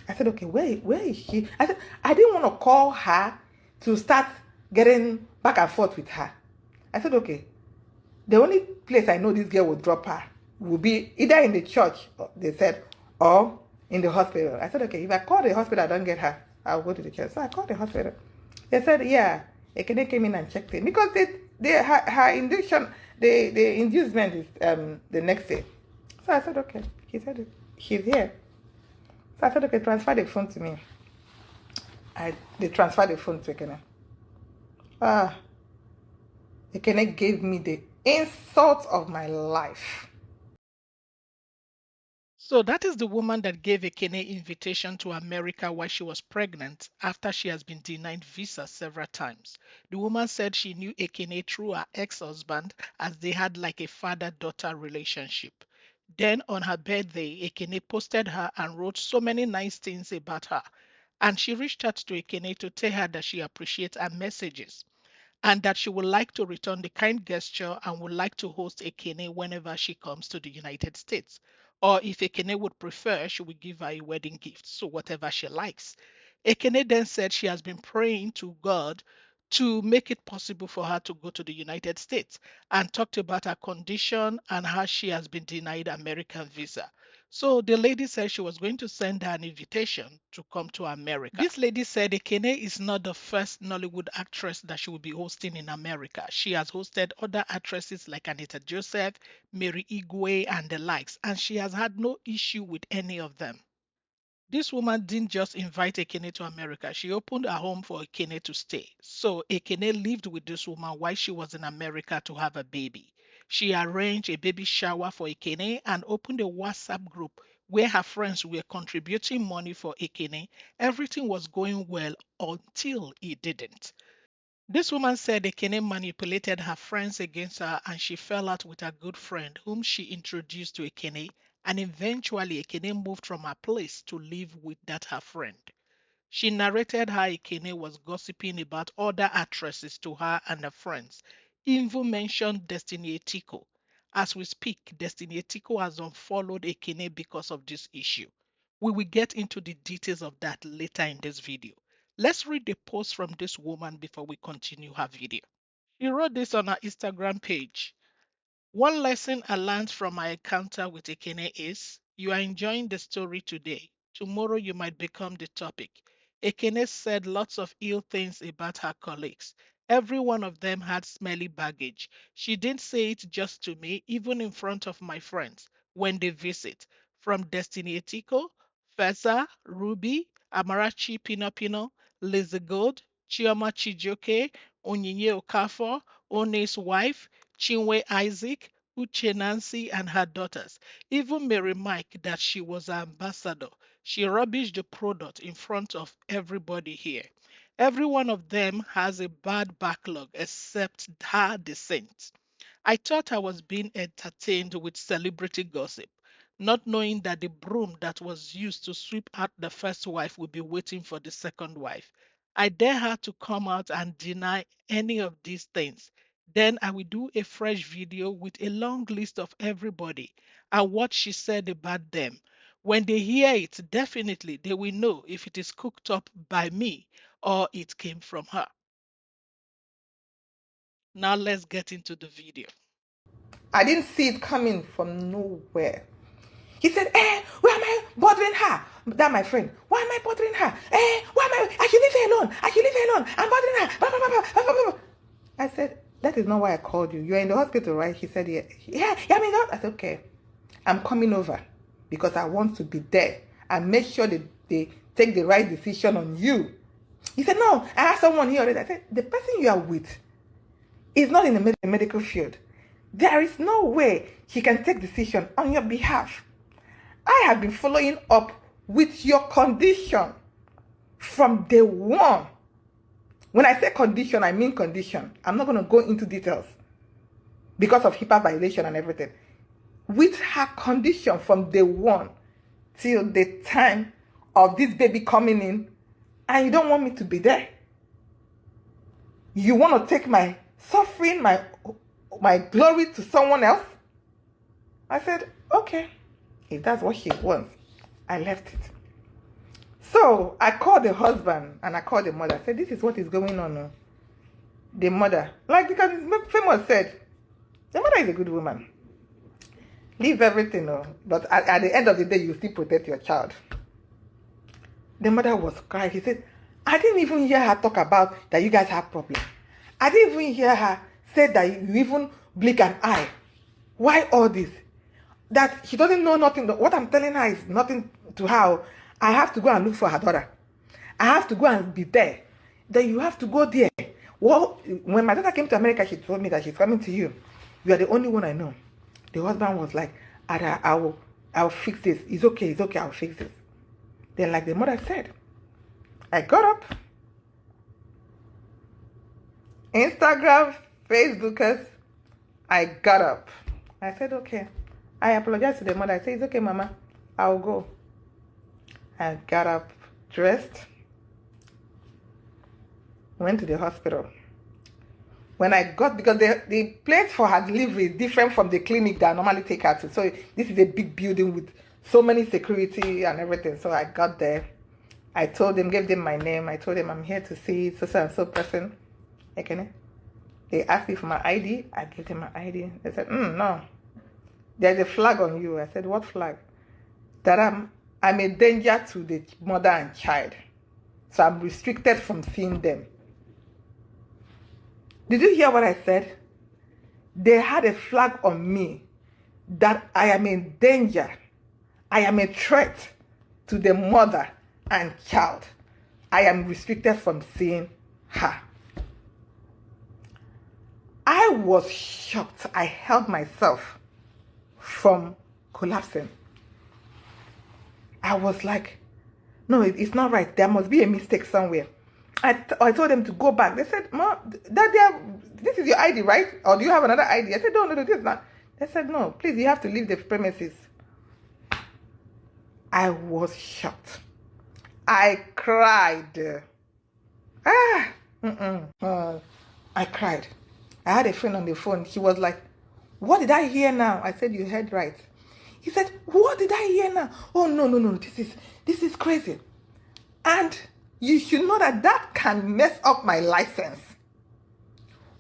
I said, okay, where is she? I said, I didn't want to call her to start getting back and forth with her. I said, okay, the only place I know this girl will drop her will be either in the church, they said, or in the hospital. I said, okay, if I call the hospital, I don't get her, I'll go to the church. So I called the hospital. They said, yeah, Ekene came in and checked in. Because her induction, the inducement is the next day. So I said, okay. He said, she's here. So I said, okay, transfer the phone to me. They transferred the phone to Ekene. Ekene gave me the insult of my life. So that is the woman that gave Ekene invitation to America while she was pregnant after she has been denied visa several times. The woman said she knew Ekene through her ex-husband as they had like a father-daughter relationship. Then on her birthday, Ekene posted her and wrote so many nice things about her. And she reached out to Ekene to tell her that she appreciates her messages and that she would like to return the kind gesture and would like to host Ekene whenever she comes to the United States. Or if Ekene would prefer, she would give her a wedding gift, so whatever she likes. Ekene then said she has been praying to God to make it possible for her to go to the United States and talked about her condition and how she has been denied American visa. So the lady said she was going to send her an invitation to come to America. This lady said Ekene is not the first Nollywood actress that she will be hosting in America. She has hosted other actresses like Anita Joseph, Mary Igwe, and the likes, and she has had no issue with any of them. This woman didn't just invite Ekene to America, she opened her home for Ekene to stay. So Ekene lived with this woman while she was in America to have a baby. She arranged a baby shower for Ekene and opened a WhatsApp group where her friends were contributing money for Ekene. Everything was going well until it didn't. This woman said Ekene manipulated her friends against her and she fell out with a good friend whom she introduced to Ekene, and eventually Ekene moved from her place to live with that her friend. She narrated how Ekene was gossiping about other actresses to her and her friends, even mentioned Destiny Etiko. As we speak, Destiny Etiko has unfollowed Ekene because of this issue. We will get into the details of that later in this video. Let's read the post from this woman before we continue her video. She wrote this on her Instagram page. One lesson I learned from my encounter with Ekene is you are enjoying the story today. Tomorrow you might become the topic. Ekene said lots of ill things about her colleagues. Every one of them had smelly baggage. She didn't say it just to me, even in front of my friends when they visit. From Destiny Etiko, Feza, Ruby, Amarachi Pinopino, Lizzie Gold, Chioma Chijoke, Onyinye Okafor, One's wife, Chinwe Isaac, Uche Nancy, and her daughters. Even Mary Mike, that she was an ambassador. She rubbished the product in front of everybody here. Every one of them has a bad backlog except her, the saint. I thought I was being entertained with celebrity gossip, not knowing that the broom that was used to sweep out the first wife would be waiting for the second wife. I dare her to come out and deny any of these things. Then I will do a fresh video with a long list of everybody and what she said about them. When they hear it, definitely they will know if it is cooked up by me or it came from her. Now let's get into the video. I didn't see it coming from nowhere. He said, why am I bothering her? That my friend. Why am I bothering her? Why am I should leave her alone. I should leave her alone. I'm bothering her. Blah, blah, blah, blah, blah, blah. I said, that is not why I called you. You're in the hospital, right? He said, yeah. Yeah, I mean, I said, okay. I'm coming over because I want to be there and make sure that they take the right decision on you. He said, no, I have someone here already. I said, the person you are with is not in the medical field. There is no way he can take decision on your behalf. I have been following up with your condition from day one. When I say condition, I mean condition. I'm not going to go into details because of HIPAA violation and everything. With her condition from day one till the time of this baby coming in, and you don't want me to be there. You want to take my suffering, my glory to someone else? I said, okay, if that's what she wants. I left it. So I called the husband and I called the mother. I said, this is what is going on. The mother, like, because Famous said, the mother is a good woman. Leave everything, but at the end of the day, you still protect your child. The mother was crying. He said, I didn't even hear her talk about that you guys have problems. I didn't even hear her say that you even blink an eye. Why all this? That she doesn't know nothing. What I'm telling her is nothing to her. I have to go and look for her daughter. I have to go and be there. Then you have to go there. Well, when my daughter came to America, she told me that she's coming to you. You are the only one I know. The husband was like, I'll fix this. It's okay, I'll fix this. Then, like the mother said, I got up. Instagram, Facebookers, I got up. I said, okay. I apologized to the mother. I said, it's okay, Mama. I'll go. I got up, dressed, went to the hospital. When I got, because the place for her delivery is different from the clinic that I normally take her to. So this is a big building with so many security and everything. So I got there. I told them, gave them my name. I told them I'm here to see so and so person. Ekene. They asked me for my ID. I gave them my ID. They said, no. There's a flag on you. I said, what flag? That I'm a danger to the mother and child. So I'm restricted from seeing them. Did you hear what I said? They had a flag on me that I am in danger. I am a threat to the mother and child. I am restricted from seeing her. I was shocked. I held myself from collapsing. I was like, no, it's not right. There must be a mistake somewhere. I told them to go back. They said, Mom, this is your ID, right? Or do you have another ID? I said, no, this is not. They said, no, please, you have to leave the premises. I was shocked. I cried. I cried. I had a friend on the phone. He was like, what did I hear now? I said, you heard right. He said, what did I hear now? Oh, no, this is crazy. And you should know that can mess up my license.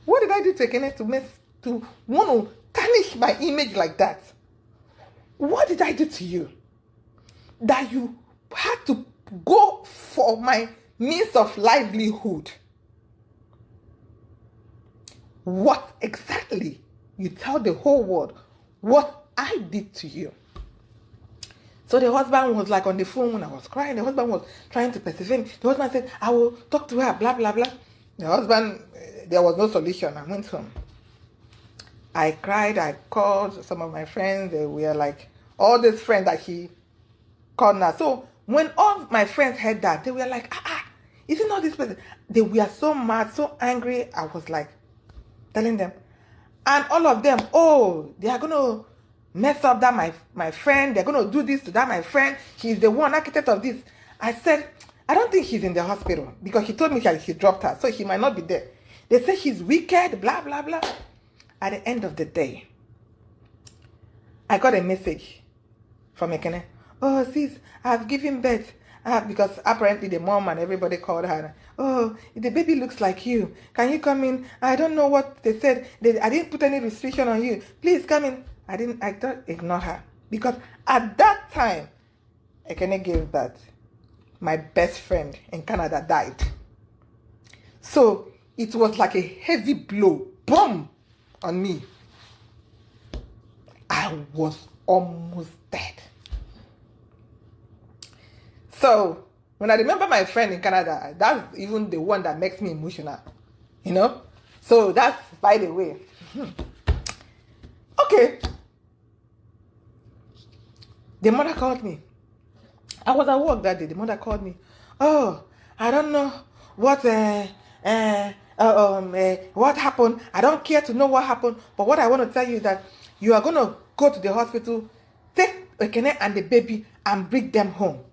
What did I do to Ekene to want to tarnish my image like that? What did I do to you? That you had to go for my means of livelihood? What exactly? You tell the whole world what I did to you. So the husband was like on the phone when I was crying. The husband was trying to persevere. The husband said, I will talk to her, blah, blah, blah. The husband, there was no solution. I went home. I cried. I called some of my friends. They were like, all these friends that he called now. So when all my friends heard that, they were like, is it not this person? They were so mad, so angry. I was like, telling them. And all of them, they are going to mess up that my friend. They're going to do this to that my friend. He's the one architect of this. I said, I don't think she's in the hospital because he told me he dropped her. So he might not be there. They say she's wicked, blah, blah, blah. At the end of the day, I got a message from Ekene. Oh, sis, I've given birth. Because apparently the mom and everybody called her. Oh, the baby looks like you. Can you come in? I don't know what they said. I didn't put any restriction on you. Please come in. I thought ignore her. Because at that time, Ekene gave birth. My best friend in Canada died. So it was like a heavy blow. Boom! On me. I was almost dead. So, when I remember my friend in Canada, that's even the one that makes me emotional. So, that's by the way. Okay. The mother called me. I was at work that day. The mother called me. Oh, I don't know what happened. I don't care to know what happened. But what I want to tell you is that you are going to go to the hospital, take Ekene and the baby and bring them home.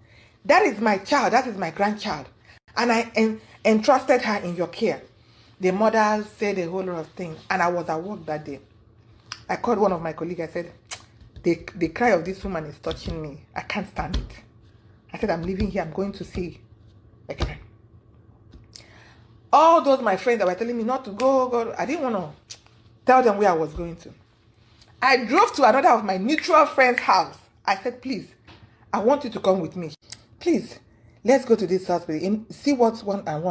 That is my child. That is my grandchild. And I entrusted her in your care. The mother said a whole lot of things. And I was at work that day. I called one of my colleagues. I said, the cry of this woman is touching me. I can't stand it. I said, I'm leaving here. I'm going to see Ekene. All those my friends that were telling me not to go, I didn't want to tell them where I was going to. I drove to another of my neutral friend's house. I said, please, I want you to come with me. Please, let's go to this hospital and see what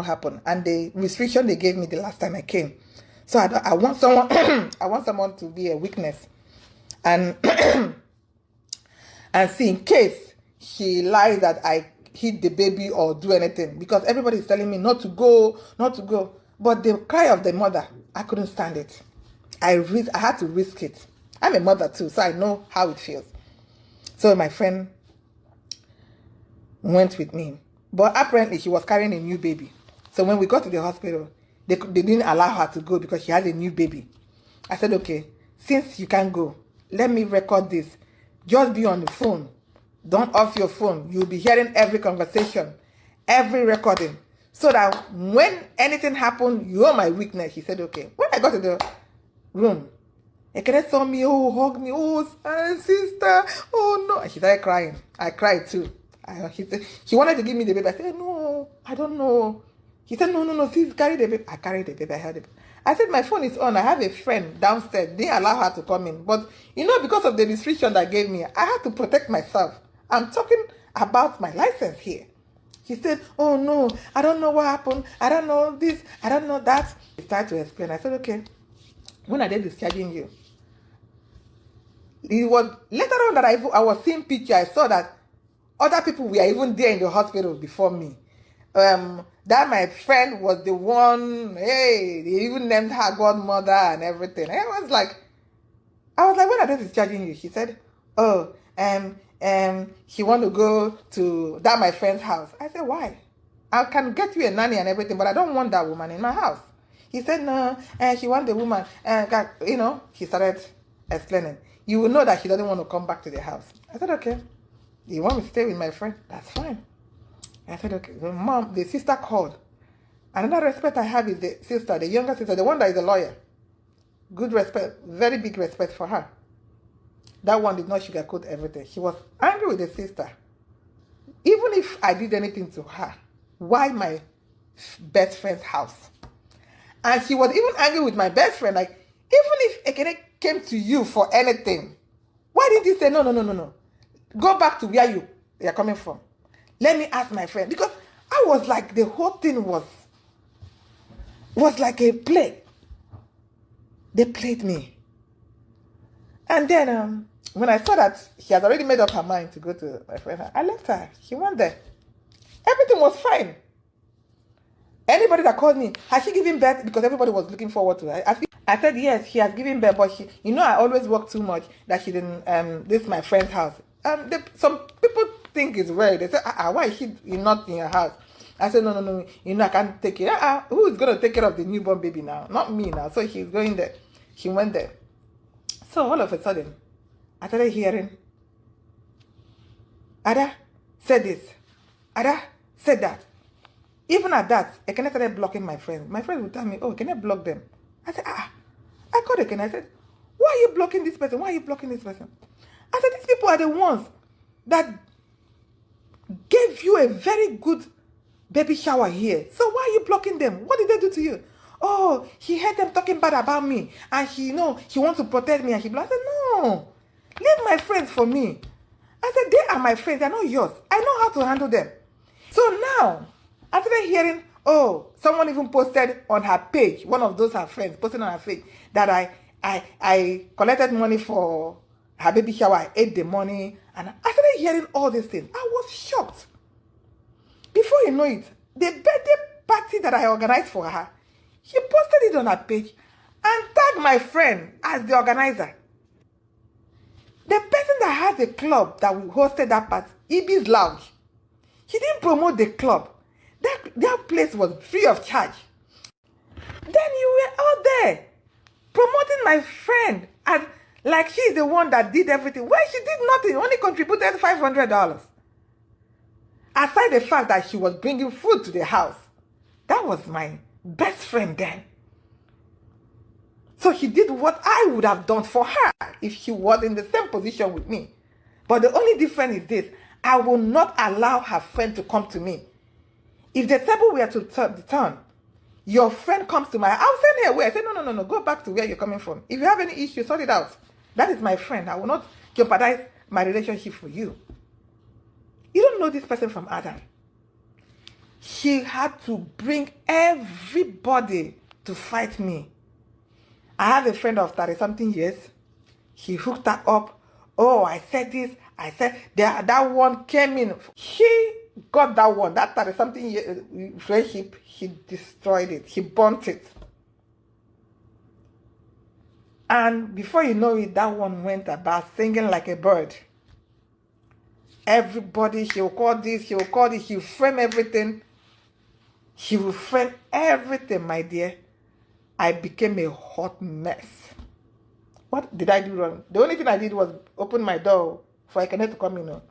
happened. And the restriction they gave me the last time I came. So I want someone I want someone to be a witness. And and see in case he lies that I hit the baby or do anything. Because everybody is telling me not to go. But the cry of the mother, I couldn't stand it. I had to risk it. I'm a mother too, so I know how it feels. So my friend went with me. But apparently she was carrying a new baby. So when we got to the hospital, they didn't allow her to go because she has a new baby. I said, okay, since you can't go, let me record this. Just be on the phone. Don't off your phone. You'll be hearing every conversation, every recording. So that when anything happened, you're my witness. She said, okay. When I got to the room, Ekene saw me, hug me, sister, no. And she started crying. I cried too. She wanted to give me the baby. I said, no, I don't know. He said, no, please carry the baby. I carried the baby. I held the baby. I said, my phone is on. I have a friend downstairs. They allow her to come in. But, because of the restriction that gave me, I had to protect myself. I'm talking about my license here. She said, oh, no, I don't know what happened. I don't know this. I don't know that. She started to explain. I said, okay, when are they discharging you? It was later on that I was seeing picture. I saw that other people were even there in the hospital before me. That my friend was the one, they even named her godmother and everything. And I was like, when are they discharging you? She said, she want to go to that my friend's house. I said, why? I can get you a nanny and everything, but I don't want that woman in my house. He said, no, she want the woman. He started explaining. You will know that she doesn't want to come back to the house. I said, okay. You want me to stay with my friend? That's fine. I said, okay. The sister called. Another respect I have is the sister, the younger sister, the one that is a lawyer. Good respect, very big respect for her. That one did not sugarcoat everything. She was angry with the sister. Even if I did anything to her, why my best friend's house? And she was even angry with my best friend. Like, even if Ekene came to you for anything, why didn't you say, no. Go back to where you're coming from. Let me ask my friend. Because I was like, the whole thing was like a play. They played me. And then when I saw that she had already made up her mind to go to my friend, I left her. She went there. Everything was fine. Anybody that called me, has she given birth? Because everybody was looking forward to her. I said, yes, she has given birth, but she, I always work too much that she didn't, this is my friend's house. Some people think it's weird. They say, why is she not in your house? I said, no, I can't take it. Who is going to take care of the newborn baby now? Not me now. So she's going there. She went there. So all of a sudden, I started hearing, Ada said this. Ada said that. Even at that, Ekene started blocking my friends. My friends would tell me, can I block them? I said, I called Ekene. I said, why are you blocking this person? Why are you blocking this person? I said, these people are the ones that gave you a very good baby shower here. So why are you blocking them? What did they do to you? Oh, he heard them talking bad about me. And she wants to protect me. And she blocked. I said, no. Leave my friends for me. I said, they are my friends. They're not yours. I know how to handle them. So now, I started hearing, someone even posted on her page, one of those her friends posted on her page, that I collected money for her baby shower. I ate the money. And I started hearing all these things. I was shocked. Before you know it, the birthday party that I organized for her, she posted it on her page and tagged my friend as the organizer. The person that had the club that we hosted that party, Ibi's Lounge, she didn't promote the club. That place was free of charge. Then you were out there promoting my friend, and like she's the one that did everything. Well, she did nothing, only contributed $500. Aside the fact that she was bringing food to the house. That was my best friend then. So she did what I would have done for her if she was in the same position with me. But the only difference is this. I will not allow her friend to come to me. If the table were to turn, your friend comes to my, I'll send her away. I say, no, go back to where you're coming from. If you have any issue, sort it out. That is my friend. I will not jeopardize my relationship for you. You don't know this person from Adam. She had to bring everybody to fight me. I have a friend of 30-something years. He hooked her up. Oh, I said this. I said that one came in. She got that one, that 30-something year friendship. He destroyed it. He burnt it. And before you know it, that one went about singing like a bird. Everybody, she will call this, she will call this, she will frame everything. She will frame everything, my dear. I became a hot mess. What did I do wrong? The only thing I did was open my door for Ekene to come in.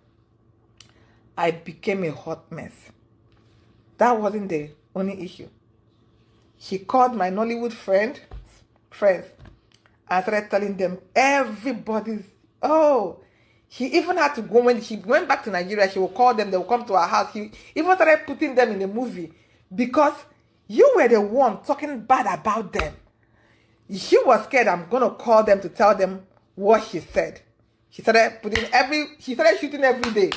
I became a hot mess. That wasn't the only issue. She called my Nollywood friends and started telling them everybody's, she even had to go, when she went back to Nigeria, she will call them, they will come to her house. She even started putting them in the movie because you were the one talking bad about them. She was scared I'm going to call them to tell them what she said. She started shooting every day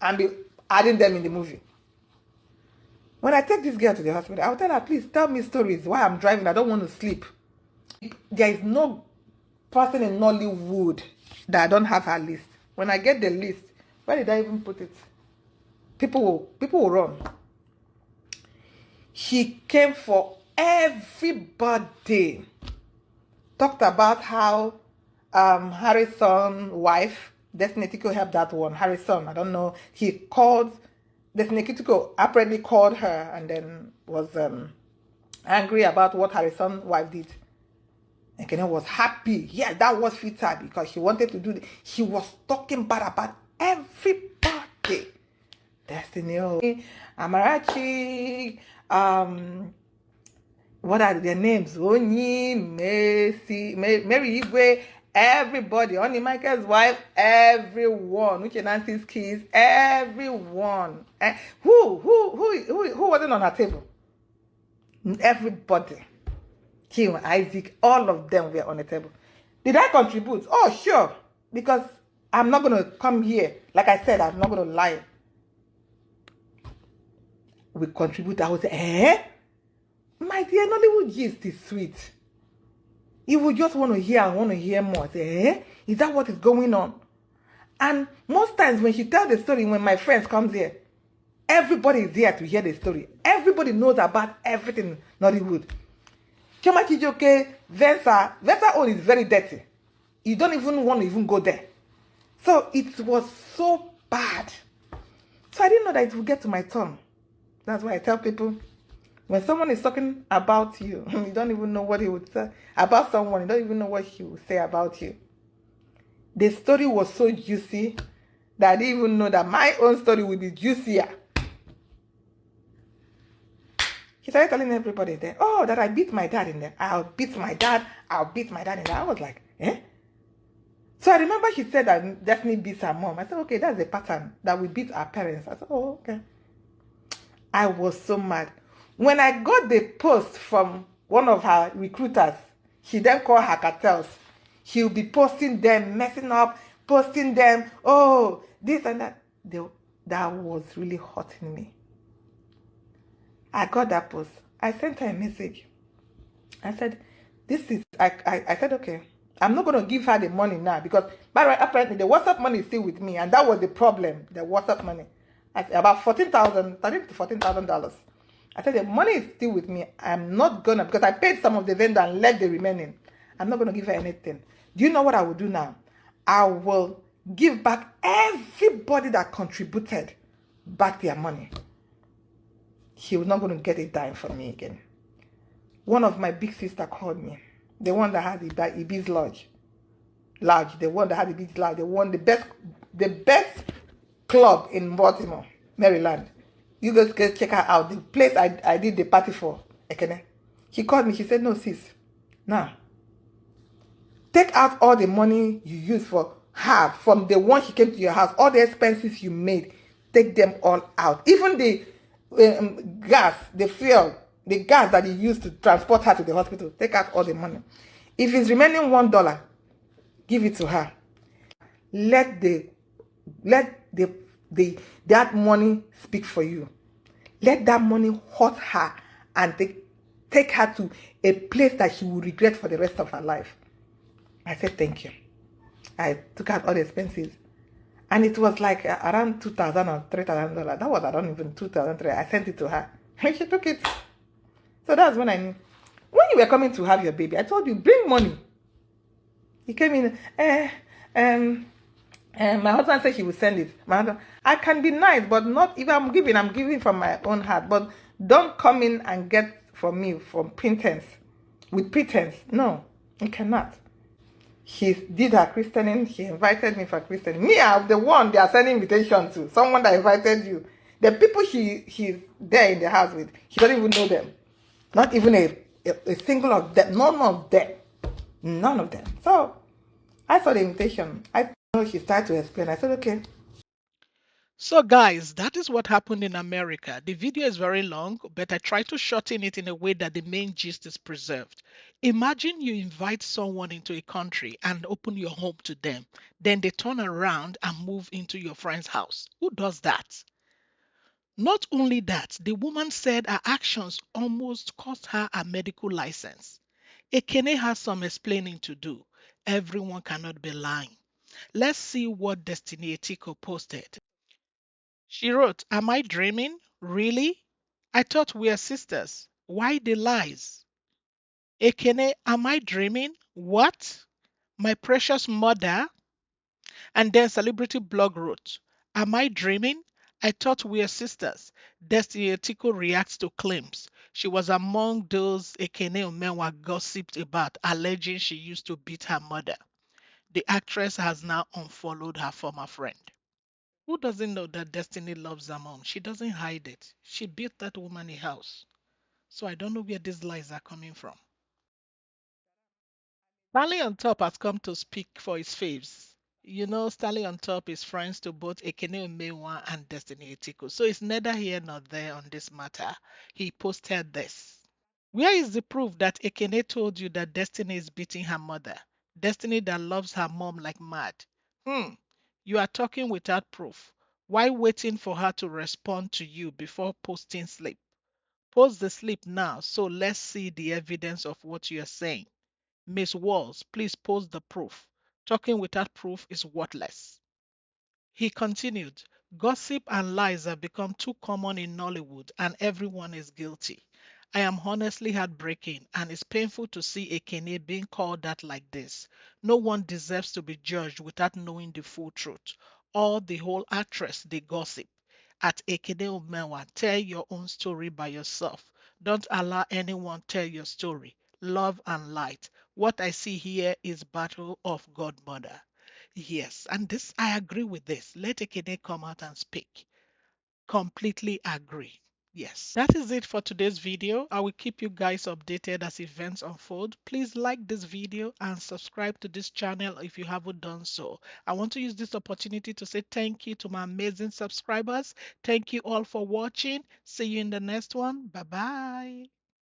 and be adding them in the movie. When I take this girl to the hospital, I'll tell her, please tell me stories while I'm driving. I don't want to sleep. There is no person in Nollywood that I don't have her list. When I get the list, where did I even put it? People will run. She came for everybody. Talked about how Harrison's wife, Destiny Etiko, helped that one. Harrison, I don't know. He called, Destiny Etiko apparently called her and then was angry about what Harrison's wife did. And Ekene was happy. Yeah, that was fit her because she wanted to do it. She was talking bad about everybody. Destiny, Amarachi, what are their names? Oni, Messi, Mary Igwe, everybody. Only Michael's wife, everyone. Uche Nancy's kids, everyone. Who wasn't on her table? Everybody. Kim, Isaac, all of them were on the table. Did I contribute? Oh, sure. Because I'm not going to come here. Like I said, I'm not going to lie. We contribute. I would say, my dear, Nollywood gist is sweet. You would just want to hear more. Say, is that what is going on? And most times when she tells the story, when my friends comes here, everybody is there to hear the story. Everybody knows about everything in Nollywood. Chioma Chijioke, Venza own is very dirty. You don't even want to even go there. So it was so bad. So I didn't know that it would get to my tongue. That's why I tell people, when someone is talking about you, you don't even know what he would say about someone. You don't even know what he would say about you. The story was so juicy that I didn't even know that my own story would be juicier. He started telling everybody there, that I beat my dad in there. I'll beat my dad in there. I was like, eh? So I remember she said that Destiny beats her mom. I said, okay, that's the pattern that we beat our parents. I said, oh, okay. I was so mad. When I got the post from one of her recruiters, she then called her cartels. She'll be posting them, messing up, posting them, this and that. That was really hurting me. I got that post. I sent her a message. I said, I said, okay, I'm not going to give her the money now because apparently the WhatsApp money is still with me. And that was the problem, the WhatsApp money. I said, about $14,000 to $14,000. I said, the money is still with me. I'm not going to, because I paid some of the vendor and left the remaining. I'm not going to give her anything. Do you know what I will do now? I will give back everybody that contributed back their money. She was not going to get a dime from me again. One of my big sister called me. The one that had the Ibis Lodge. The one that had the Ibis Lodge. The one, the best club in Baltimore, Maryland. You guys can check her out. The place I did the party for, Ekene. She called me. She said, no, sis. Now, take out all the money you used for her from the one she came to your house. All the expenses you made. take them all out. Even the gas, the fuel, the gas that he used to transport her to the hospital, take out all the money. If it's remaining $1, give it to her. Let the let the that money speak for you. Let that money hurt her and take her to a place that she will regret for the rest of her life. I said thank you. I took out all the expenses. And it was like around $2,000 or $3,000. That was around even 2003. I sent it to her. And she took it. So that's when I knew. When you were coming to have your baby, I told you, bring money. He came in, my husband said he would send it. My husband, I can be nice, but not if I'm giving from my own heart. But don't come in and get from me from pretense, with pretense. No, you cannot. She did her christening. She invited me for christening. Me, I'm the one they are sending invitation to. Someone that invited you. The people she's there in the house with, she doesn't even know them. Not even a single of them. None of them. None of them. So I saw the invitation. I know she started to explain. I said, okay. So, guys, that is what happened in America. The video is very long, but I try to shorten it in a way that the main gist is preserved. Imagine you invite someone into a country and open your home to them. Then they turn around and move into your friend's house. Who does that? Not only that, the woman said her actions almost cost her a medical license. Ekene has some explaining to do. Everyone cannot be lying. Let's see what Destiny Etiko posted. She wrote, am I dreaming? Really? I thought we were sisters. Why the lies? Ekene, am I dreaming? What? My precious mother? And then Celebrity Blog wrote, am I dreaming? I thought we were sisters. Destiny Etiko reacts to claims. She was among those Ekene Umenwa gossiped about, alleging she used to beat her mother. The actress has now unfollowed her former friend. Who doesn't know that Destiny loves her mom? She doesn't hide it. She built that woman a house. So I don't know where these lies are coming from. Stanley on Top has come to speak for his faves. You know, Stanley on Top is friends to both Ekene Umenwa and Destiny Etiko. So it's neither here nor there on this matter. He posted this. Where is the proof that Ekene told you that Destiny is beating her mother? Destiny that loves her mom like mad. You are talking without proof. Why waiting for her to respond to you before posting slip? Post the slip now so let's see the evidence of what you are saying. Miss Walls, please post the proof. Talking without proof is worthless. He continued, gossip and lies have become too common in Nollywood and everyone is guilty. I am honestly heartbreaking and it's painful to see Ekene being called that like this. No one deserves to be judged without knowing the full truth. Or the whole actress they gossip. At Ekene Umenwa, tell your own story by yourself. Don't allow anyone tell your story. Love and light. What I see here is battle of Godmother. Yes, and this I agree with this. Let Ekene come out and speak. Completely agree. Yes, that is it for today's video. I will keep you guys updated as events unfold. Please like this video and subscribe to this channel if you haven't done so. I want to use this opportunity to say thank you to my amazing subscribers. Thank you all for watching. See you in the next one. Bye bye.